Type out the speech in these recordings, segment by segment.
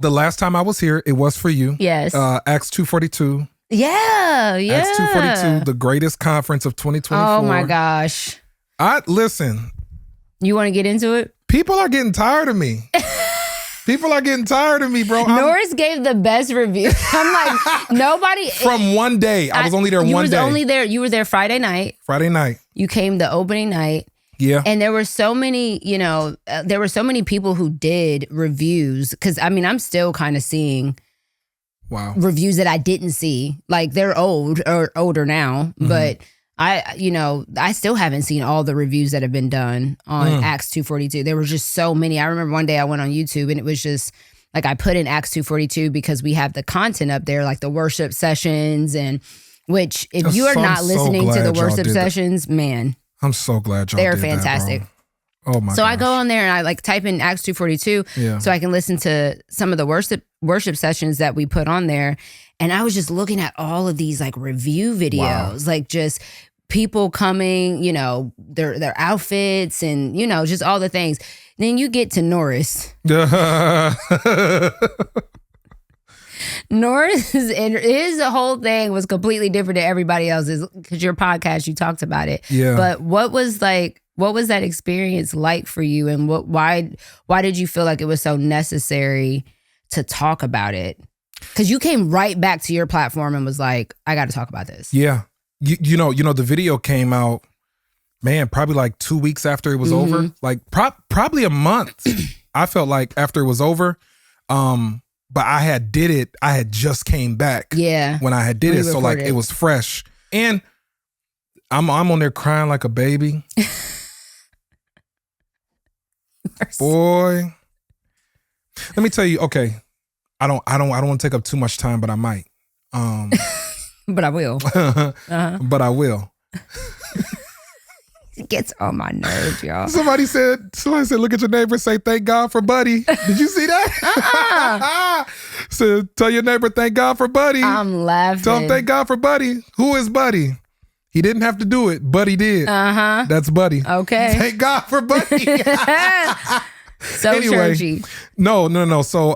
The last time I was here, it was for you. Yes. Acts 242. Yeah. Acts 242, the greatest conference of 2024. Oh my gosh. Listen. You want to get into it? People are getting tired of me. People are getting tired of me, bro. Norris gave the best review. I'm like, nobody. From one day. I was only there one day. You were there Friday night. Friday night. You came the opening night. Yeah. And there were so many, there were so many people who did reviews. Because, I mean, I'm still kind of seeing reviews that I didn't see. Like, they're old or older now. Mm-hmm. But I still haven't seen all the reviews that have been done on Acts 242. There were just so many. I remember one day I went on YouTube and it was just like I put in Acts 242 because we have the content up there, like the worship sessions, and which if you are not listening to the worship sessions, man, I'm so glad y'all they're did fantastic. That, bro. Oh my! So gosh. I go on there and I like type in Acts 242 so I can listen to some of the worship sessions that we put on there, and I was just looking at all of these like review videos, like just people coming, their outfits and, just all the things. Then you get to Norris. Norris, his whole thing was completely different than everybody else's because your podcast, you talked about it. Yeah. But what was that experience like for you, and why did you feel like it was so necessary to talk about it? Because you came right back to your platform and was like, I got to talk about this. Yeah. You know, the video came out, man, probably like 2 weeks after it was over. Like probably a month, I felt like, after it was over. But I had just came back when I had did it. So like it was fresh. And I'm on there crying like a baby. Boy. Let me tell you, okay. I don't want to take up too much time, but I might. But I will. But I will. It gets on my nerves, y'all. Somebody said, look at your neighbor, say, thank God for Buddy. Did you see that? So tell your neighbor, thank God for Buddy. I'm laughing. Tell him, thank God for Buddy. Who is Buddy? He didn't have to do it, but he did. That's Buddy. Okay. Thank God for Buddy. So anyway, churchy. No. So,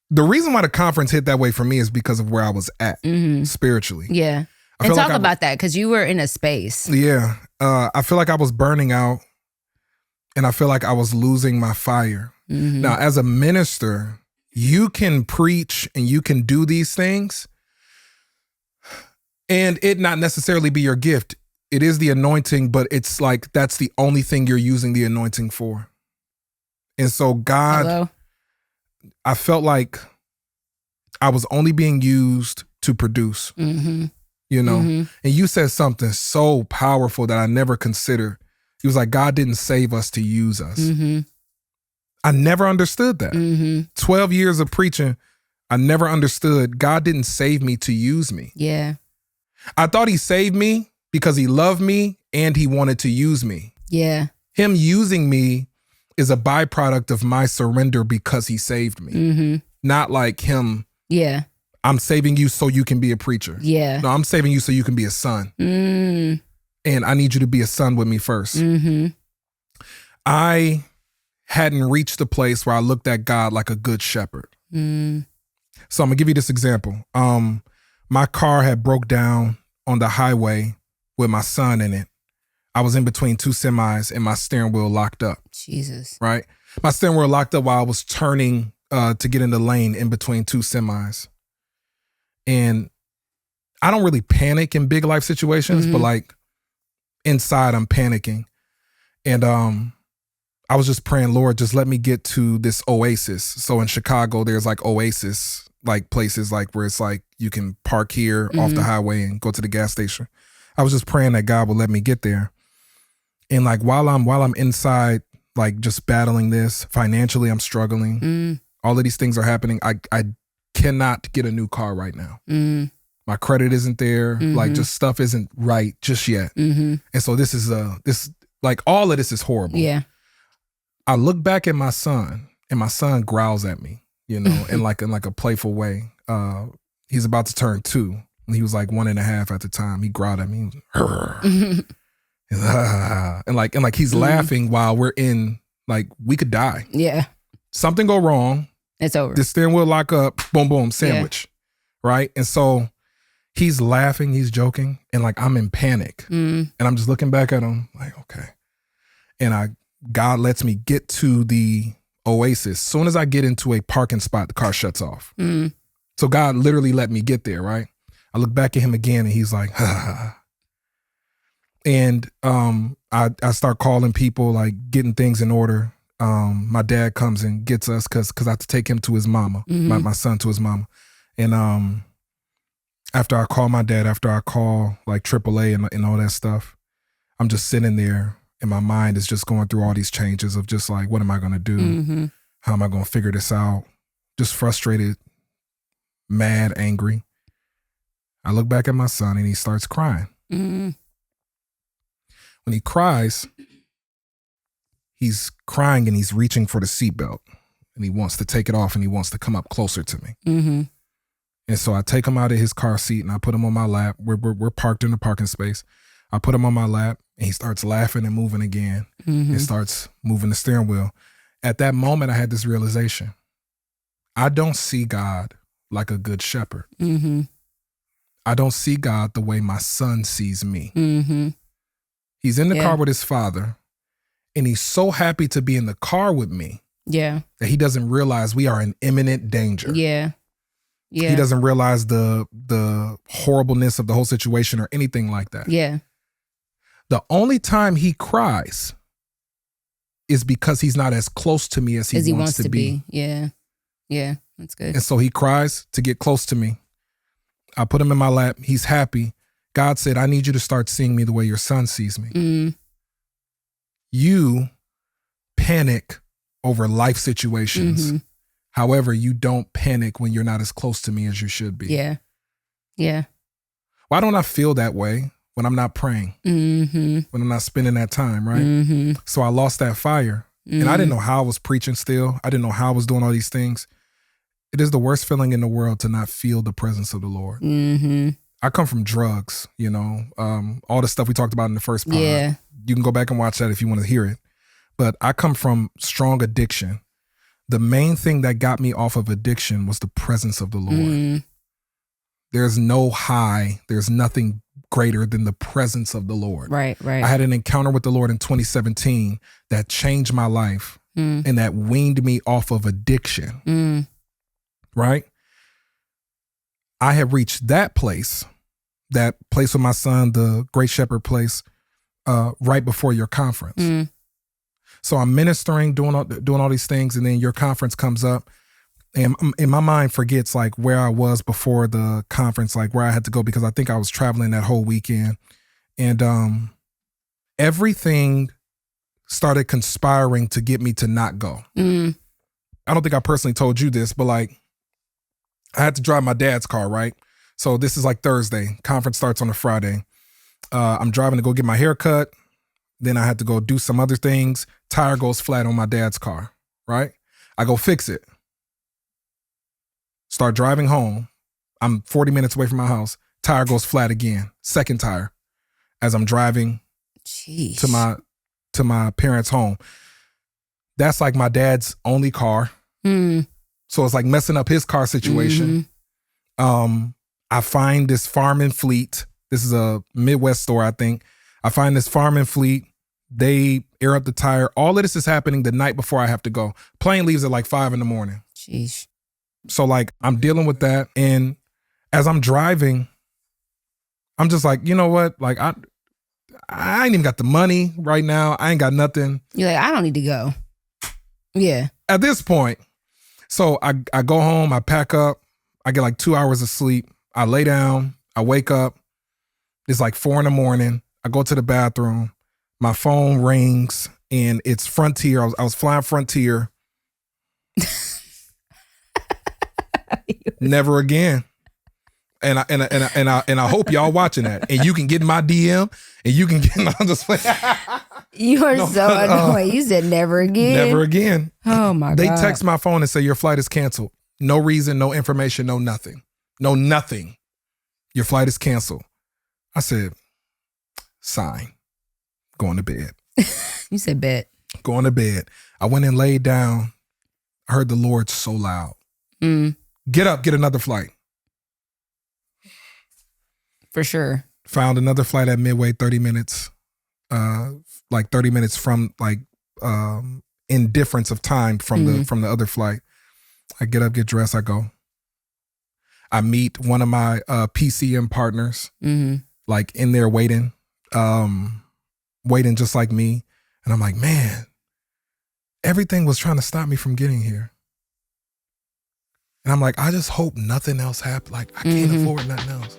the reason why the conference hit that way for me is because of where I was at spiritually. Yeah. And talk about that, because you were in a space. Yeah. I feel like I was burning out, and I feel like I was losing my fire. Now, as a minister, you can preach and you can do these things and it not necessarily be your gift. It is the anointing, but it's like that's the only thing you're using the anointing for. And so God, I felt like I was only being used to produce, and you said something so powerful that I never considered. He was like, God didn't save us to use us. I never understood that. 12 years of preaching, I never understood God didn't save me to use me. Yeah. I thought he saved me because he loved me and he wanted to use me. Yeah. Him using me is a byproduct of my surrender because he saved me. Not like him. Yeah. I'm saving you so you can be a preacher. Yeah. No, I'm saving you so you can be a son. And I need you to be a son with me first. I hadn't reached the place where I looked at God like a good shepherd. So I'm gonna give you this example. My car had broke down on the highway with my son in it. I was in between two semis and my steering wheel locked up. Jesus. Right? My steering wheel locked up while I was turning to get in the lane in between two semis. And I don't really panic in big life situations, but like inside I'm panicking. And I was just praying, Lord, just let me get to this oasis. So in Chicago, there's like oasis, like places like where it's like you can park here off the highway and go to the gas station. I was just praying that God would let me get there. And like while I'm inside, like just battling this financially, I'm struggling. All of these things are happening. I cannot get a new car right now. My credit isn't there. Like just stuff isn't right just yet. And so this is like all of this is horrible. Yeah. I look back at my son and my son growls at me, in like a playful way. He's about to turn 2. And he was like 1.5 at the time. He growled at me. He was, and like he's laughing while we're in, like, we could die. Yeah. something go wrong. It's over. The steering wheel lock up, boom, boom, sandwich. Yeah. Right? And so he's laughing, he's joking, and like I'm in panic. And I'm just looking back at him like, okay. And God lets me get to the Oasis. As soon as I get into a parking spot, the car shuts off. So God literally let me get there, right? I look back at him again and he's like, ha, ha, ha. And I start calling people, like getting things in order. My dad comes and gets us because I have to take him to his mama, my son to his mama. And after I call my dad, after I call like AAA and all that stuff, I'm just sitting there and my mind is just going through all these changes of just like, what am I going to do? How am I going to figure this out? Just frustrated, mad, angry. I look back at my son and he starts crying. When he cries, he's crying and he's reaching for the seatbelt and he wants to take it off and he wants to come up closer to me. And so I take him out of his car seat and I put him on my lap. We're parked in the parking space. I put him on my lap and he starts laughing and moving again and starts moving the steering wheel. At that moment, I had this realization. I don't see God like a good shepherd. I don't see God the way my son sees me. He's in the car with his father and he's so happy to be in the car with me that he doesn't realize we are in imminent danger. He doesn't realize the horribleness of the whole situation or anything like that. The only time he cries is because he's not as close to me as he wants to be. Yeah, that's good. And so he cries to get close to me. I put him in my lap. He's happy. God said, I need you to start seeing me the way your son sees me. You panic over life situations. However, you don't panic when you're not as close to me as you should be. Why don't I feel that way when I'm not praying? When I'm not spending that time, right? So I lost that fire. And I didn't know how I was preaching still. I didn't know how I was doing all these things. It is the worst feeling in the world to not feel the presence of the Lord. I come from drugs, you know, all the stuff we talked about in the first part. You can go back and watch that if you want to hear it. But I come from strong addiction. The main thing that got me off of addiction was the presence of the Lord. There's no high, there's nothing greater than the presence of the Lord. Right. I had an encounter with the Lord in 2017 that changed my life and that weaned me off of addiction. Right? I had reached that place with my son, the Great Shepherd place, right before your conference. So I'm ministering, doing all these things, and then your conference comes up, and in my mind forgets like where I was before the conference, like where I had to go because I think I was traveling that whole weekend, and everything started conspiring to get me to not go. I don't think I personally told you this, but like I had to drive my dad's car, right? So this is like Thursday. Conference starts on a Friday. I'm driving to go get my hair cut. Then I had to go do some other things. Tire goes flat on my dad's car, right? I go fix it. Start driving home. I'm 40 minutes away from my house. Tire goes flat again. Second tire as I'm driving to my parents' home. That's like my dad's only car. So it's like messing up his car situation. I find this farm and fleet. This is a Midwest store, I think. I find this farm and fleet. They air up the tire. All of this is happening the night before I have to go. Plane leaves at like 5 a.m. Jeez. So like I'm dealing with that. And as I'm driving, I'm just like, you know what? Like I ain't even got the money right now. I ain't got nothing. You're like, I don't need to go. Yeah. At this point. So I go home, I pack up, I get like 2 hours of sleep. I lay down, I wake up. It's like 4 a.m. I go to the bathroom. My phone rings and it's Frontier. I was flying Frontier. Never again. And I hope y'all watching that. And you can get in my DM and you can get I'm just You are so annoying. You said never again. Never again. Oh my God. They text my phone and say your flight is canceled. No reason, no information, no nothing. No nothing. Your flight is canceled. I said, sign. Going to bed. You said bed. Going to bed. I went and laid down. I heard the Lord so loud. Mm. Get up, get another flight. For sure. Found another flight at Midway, 30 minutes. Like 30 minutes from like in difference of time from the other flight. I get up, get dressed, I go. I meet one of my PCM partners, like in there waiting just like me. And I'm like, man, everything was trying to stop me from getting here. And I'm like, I just hope nothing else happened. Like, I can't afford nothing else.